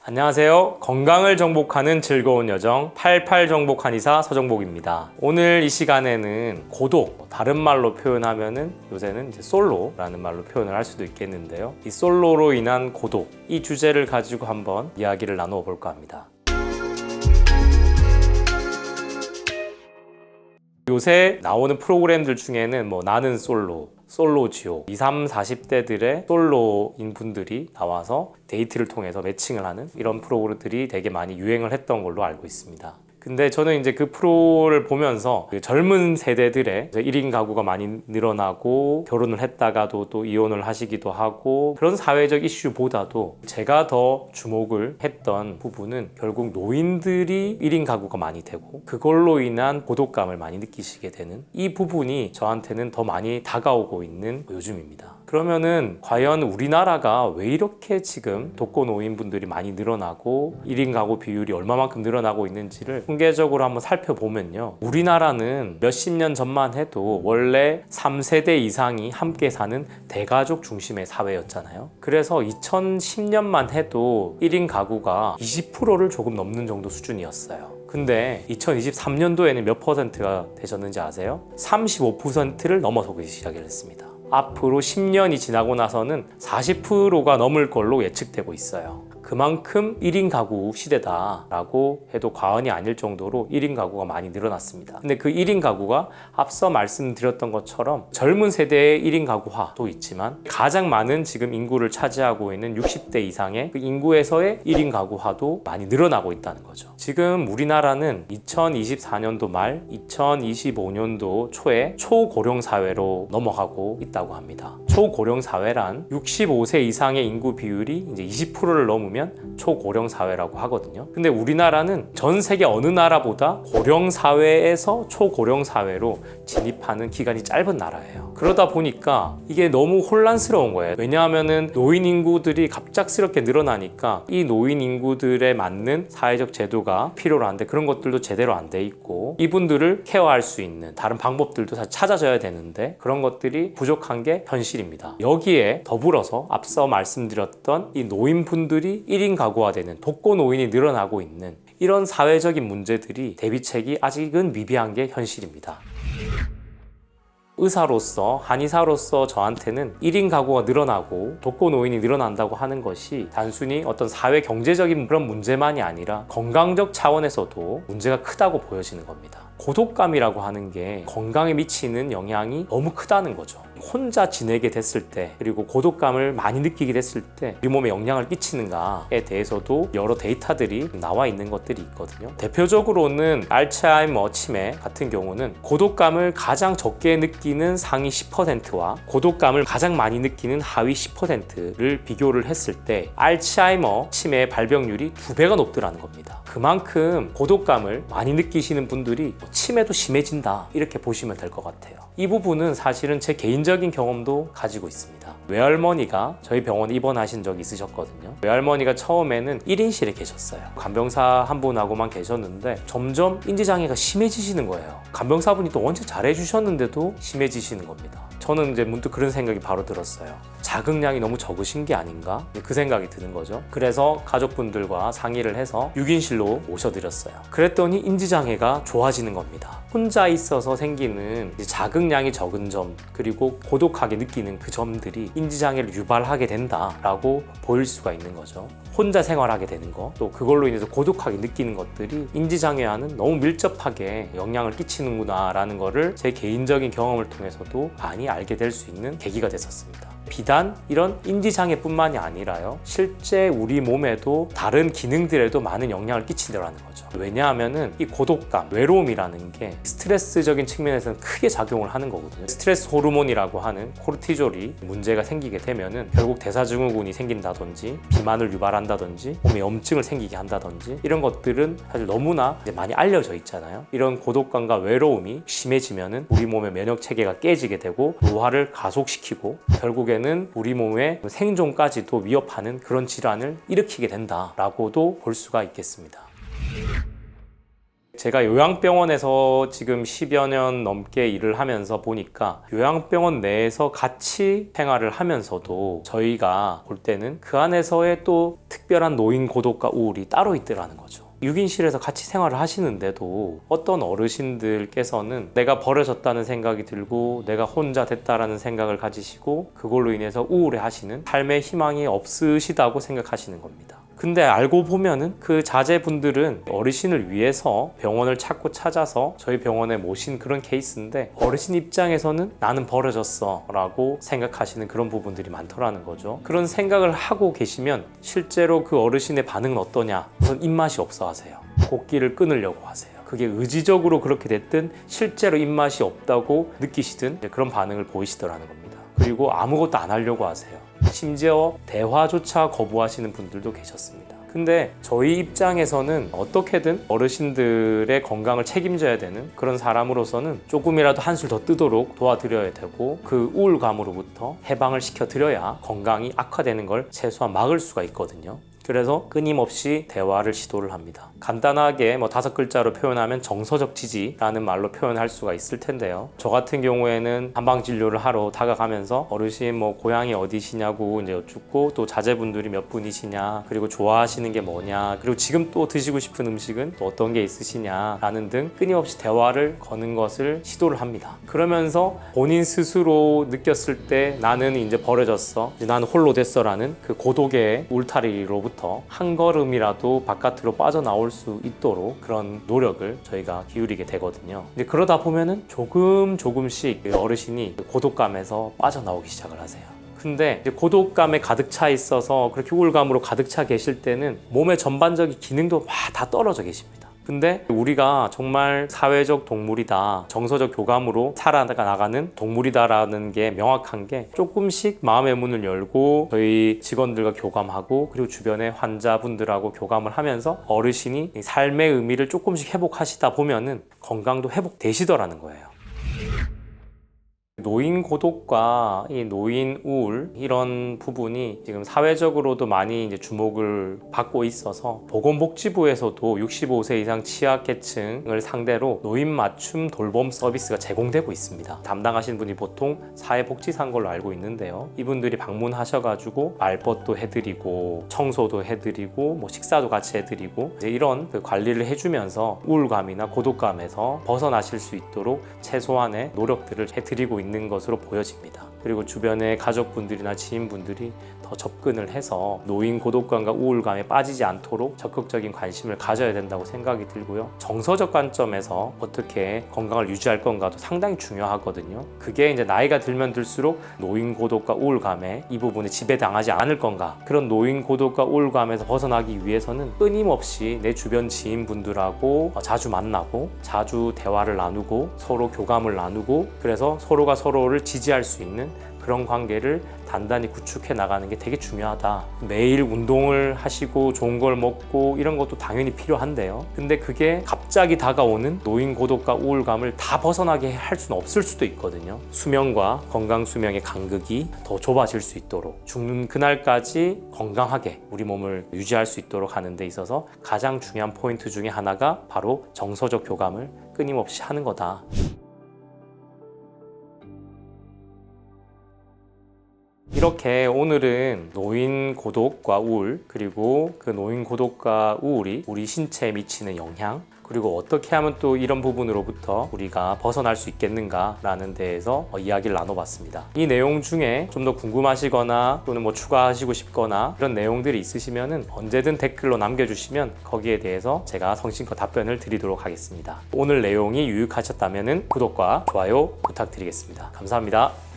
안녕하세요. 건강을 정복하는 즐거운 여정 88 정복 한의사 서정복입니다. 오늘 이 시간에는 고독, 다른 말로 표현하면은 요새는 이제 솔로라는 말로 표현을 할 수도 있겠는데요. 이 솔로로 인한 고독, 이 주제를 가지고 한번 이야기를 나누어 볼까 합니다. 요새 나오는 프로그램들 중에는 나는 솔로지요, 20, 40대들의 솔로인 분들이 나와서 데이트를 통해서 매칭을 하는 이런 프로그램들이 되게 많이 유행을 했던 걸로 알고 있습니다. 근데 저는 이제 그 프로를 보면서 그 젊은 세대들의 1인 가구가 많이 늘어나고 결혼을 했다가도 또 이혼을 하시기도 하고 그런 사회적 이슈보다도 제가 더 주목을 했던 부분은 결국 노인들이 1인 가구가 많이 되고 그걸로 인한 고독감을 많이 느끼시게 되는 이 부분이 저한테는 더 많이 다가오고 있는 요즘입니다. 그러면은 과연 우리나라가 왜 이렇게 지금 독거노인분들이 많이 늘어나고 1인 가구 비율이 얼마만큼 늘어나고 있는지를 통계적으로 한번 살펴보면요, 우리나라는 몇십 년 전만 해도 원래 3세대 이상이 함께 사는 대가족 중심의 사회였잖아요. 그래서 2010년만 해도 1인 가구가 20%를 조금 넘는 정도 수준이었어요. 근데 2023년도에는 몇 퍼센트가 되셨는지 아세요? 35%를 넘어서기 시작을 했습니다. 앞으로 10년이 지나고 나서는 40%가 넘을 걸로 예측되고 있어요. 그만큼 1인 가구 시대다라고 해도 과언이 아닐 정도로 1인 가구가 많이 늘어났습니다. 근데 그 1인 가구가 앞서 말씀드렸던 것처럼 젊은 세대의 1인 가구화도 있지만 가장 많은 지금 인구를 차지하고 있는 60대 이상의 그 인구에서의 1인 가구화도 많이 늘어나고 있다는 거죠. 지금 우리나라는 2024년도 말 2025년도 초에 초고령 사회로 넘어가고 있다고 합니다. 초고령 사회란 65세 이상의 인구 비율이 이제 20%를 넘으면 초고령 사회라고 하거든요. 근데 우리나라는 전 세계 어느 나라보다 고령 사회에서 초고령 사회로 진입하는 기간이 짧은 나라예요. 그러다 보니까 이게 너무 혼란스러운 거예요. 왜냐하면은 노인 인구들이 갑작스럽게 늘어나니까 이 노인 인구들에 맞는 사회적 제도가 필요로 한데 그런 것들도 제대로 안 돼 있고 이분들을 케어할 수 있는 다른 방법들도 다 찾아져야 되는데 그런 것들이 부족한 게 현실입니다. 여기에 더불어서 앞서 말씀드렸던 이 노인분들이 1인 가구화되는 독거노인이 늘어나고 있는 이런 사회적인 문제들이 대비책이 아직은 미비한 게 현실입니다. 의사로서, 한의사로서 저한테는 1인 가구가 늘어나고 독거노인이 늘어난다고 하는 것이 단순히 어떤 사회 경제적인 그런 문제만이 아니라 건강적 차원에서도 문제가 크다고 보여지는 겁니다. 고독감이라고 하는 게 건강에 미치는 영향이 너무 크다는 거죠. 혼자 지내게 됐을 때 그리고 고독감을 많이 느끼게 됐을 때 우리 몸에 영향을 끼치는가에 대해서도 여러 데이터들이 나와 있는 것들이 있거든요. 대표적으로는 알츠하이머 치매 같은 경우는 고독감을 가장 적게 느끼는 상위 10%와 고독감을 가장 많이 느끼는 하위 10%를 비교를 했을 때 알츠하이머 치매의 발병률이 2배가 높더라는 겁니다. 그만큼 고독감을 많이 느끼시는 분들이 치매도 심해진다 이렇게 보시면 될 것 같아요. 이 부분은 사실은 제 개인적인 경험도 가지고 있습니다. 외할머니가 저희 병원에 입원하신 적이 있으셨거든요. 외할머니가 처음에는 1인실에 계셨어요. 간병사 한 분하고만 계셨는데 점점 인지장애가 심해지시는 거예요. 간병사분이 또 원체 잘해주셨는데도 심해지시는 겁니다. 저는 이제 문득 그런 생각이 바로 들었어요. 자극량이 너무 적으신 게 아닌가? 그 생각이 드는 거죠. 그래서 가족분들과 상의를 해서 6인실로 모셔드렸어요. 그랬더니 인지장애가 좋아지는 겁니다. 혼자 있어서 생기는 자극량이 적은 점 그리고 고독하게 느끼는 그 점들이 인지장애를 유발하게 된다라고 보일 수가 있는 거죠. 혼자 생활하게 되는 거, 또 그걸로 인해서 고독하게 느끼는 것들이 인지장애와는 너무 밀접하게 영향을 끼치는구나 라는 거를 제 개인적인 경험을 통해서도 많이 알게 될 수 있는 계기가 됐었습니다. 비단 이런 인지장애뿐만이 아니라요, 실제 우리 몸에도 다른 기능들에도 많은 영향을 끼치더라는 거죠. 왜냐하면은 이 고독감, 외로움이라는 게 스트레스적인 측면에서는 크게 작용을 하는 거거든요. 스트레스 호르몬이라고 하는 코르티졸이 문제가 생기게 되면은 결국 대사증후군이 생긴다든지 비만을 유발한다든지 몸에 염증을 생기게 한다든지 이런 것들은 사실 너무나 이제 많이 알려져 있잖아요. 이런 고독감과 외로움이 심해지면은 우리 몸의 면역 체계가 깨지게 되고 노화를 가속시키고 결국에는 우리 몸의 생존까지도 위협하는 그런 질환을 일으키게 된다라고도 볼 수가 있겠습니다. 제가 요양병원에서 지금 10여 년 넘게 일을 하면서 보니까 요양병원 내에서 같이 생활을 하면서도 저희가 볼 때는 그 안에서의 또 특별한 노인 고독과 우울이 따로 있더라는 거죠. 6인실에서 같이 생활을 하시는데도 어떤 어르신들께서는 내가 버려졌다는 생각이 들고 내가 혼자 됐다라는 생각을 가지시고 그걸로 인해서 우울해 하시는, 삶의 희망이 없으시다고 생각하시는 겁니다. 근데 알고 보면은 그 자제분들은 어르신을 위해서 병원을 찾아서 저희 병원에 모신 그런 케이스인데, 어르신 입장에서는 나는 버려졌어 라고 생각하시는 그런 부분들이 많더라는 거죠. 그런 생각을 하고 계시면 실제로 그 어르신의 반응은 어떠냐? 우선 입맛이 없어 하세요. 곡기를 끊으려고 하세요. 그게 의지적으로 그렇게 됐든 실제로 입맛이 없다고 느끼시든 그런 반응을 보이시더라는 겁니다. 그리고 아무것도 안 하려고 하세요. 심지어 대화조차 거부하시는 분들도 계셨습니다. 근데 저희 입장에서는 어떻게든 어르신들의 건강을 책임져야 되는 그런 사람으로서는 조금이라도 한술 더 뜨도록 도와드려야 되고, 그 우울감으로부터 해방을 시켜드려야 건강이 악화되는 걸 최소한 막을 수가 있거든요. 그래서 끊임없이 대화를 시도를 합니다. 간단하게 5글자로 표현하면 정서적 지지라는 말로 표현할 수가 있을 텐데요. 저 같은 경우에는 한방진료를 하러 다가가면서 어르신 고향이 어디시냐고 이제 여쭙고, 또 자제분들이 몇 분이시냐, 그리고 좋아하시는 게 뭐냐, 그리고 지금 또 드시고 싶은 음식은 또 어떤 게 있으시냐 라는 등 끊임없이 대화를 거는 것을 시도를 합니다. 그러면서 본인 스스로 느꼈을 때 나는 이제 버려졌어, 이제 나는 홀로 됐어 라는 그 고독의 울타리로부터 한 걸음이라도 바깥으로 빠져나올 수 있도록 그런 노력을 저희가 기울이게 되거든요. 근데 그러다 보면은 조금씩 어르신이 고독감에서 빠져나오기 시작을 하세요. 근데 이제 고독감에 가득 차 있어서 그렇게 우울감으로 가득 차 계실 때는 몸의 전반적인 기능도 다 떨어져 계십니다. 근데 우리가 정말 사회적 동물이다, 정서적 교감으로 살아나가는 동물이다라는 게 명확한 게, 조금씩 마음의 문을 열고 저희 직원들과 교감하고 그리고 주변의 환자분들하고 교감을 하면서 어르신이 삶의 의미를 조금씩 회복하시다 보면은 건강도 회복되시더라는 거예요. 노인 고독과 이 노인 우울, 이런 부분이 지금 사회적으로도 많이 이제 주목을 받고 있어서 보건복지부에서도 65세 이상 취약계층을 상대로 노인 맞춤 돌봄 서비스가 제공되고 있습니다. 담당하시는 분이 보통 사회복지사인 걸로 알고 있는데요. 이분들이 방문하셔가지고 말벗도 해드리고 청소도 해드리고 식사도 같이 해드리고 이제 이런 그 관리를 해주면서 우울감이나 고독감에서 벗어나실 수 있도록 최소한의 노력들을 해드리고 있는 것으로 보여집니다. 그리고 주변의 가족분들이나 지인분들이 더 접근을 해서 노인 고독감과 우울감에 빠지지 않도록 적극적인 관심을 가져야 된다고 생각이 들고요. 정서적 관점에서 어떻게 건강을 유지할 건가도 상당히 중요하거든요. 그게 이제 나이가 들면 들수록 노인 고독과 우울감에 이 부분에 지배당하지 않을 건가, 그런 노인 고독과 우울감에서 벗어나기 위해서는 끊임없이 내 주변 지인분들하고 자주 만나고 자주 대화를 나누고 서로 교감을 나누고, 그래서 서로가 서로를 지지할 수 있는 그런 관계를 단단히 구축해 나가는 게 되게 중요하다. 매일 운동을 하시고 좋은 걸 먹고 이런 것도 당연히 필요한데요. 근데 그게 갑자기 다가오는 노인 고독과 우울감을 다 벗어나게 할 수는 없을 수도 있거든요. 수명과 건강 수명의 간극이 더 좁아질 수 있도록, 죽는 그날까지 건강하게 우리 몸을 유지할 수 있도록 하는 데 있어서 가장 중요한 포인트 중에 하나가 바로 정서적 교감을 끊임없이 하는 거다. 이렇게 오늘은 노인 고독과 우울, 그리고 그 노인 고독과 우울이 우리 신체에 미치는 영향, 그리고 어떻게 하면 또 이런 부분으로부터 우리가 벗어날 수 있겠는가라는 데에서 이야기를 나눠봤습니다. 이 내용 중에 좀 더 궁금하시거나 또는 추가하시고 싶거나 이런 내용들이 있으시면 언제든 댓글로 남겨주시면 거기에 대해서 제가 성심껏 답변을 드리도록 하겠습니다. 오늘 내용이 유익하셨다면 구독과 좋아요 부탁드리겠습니다. 감사합니다.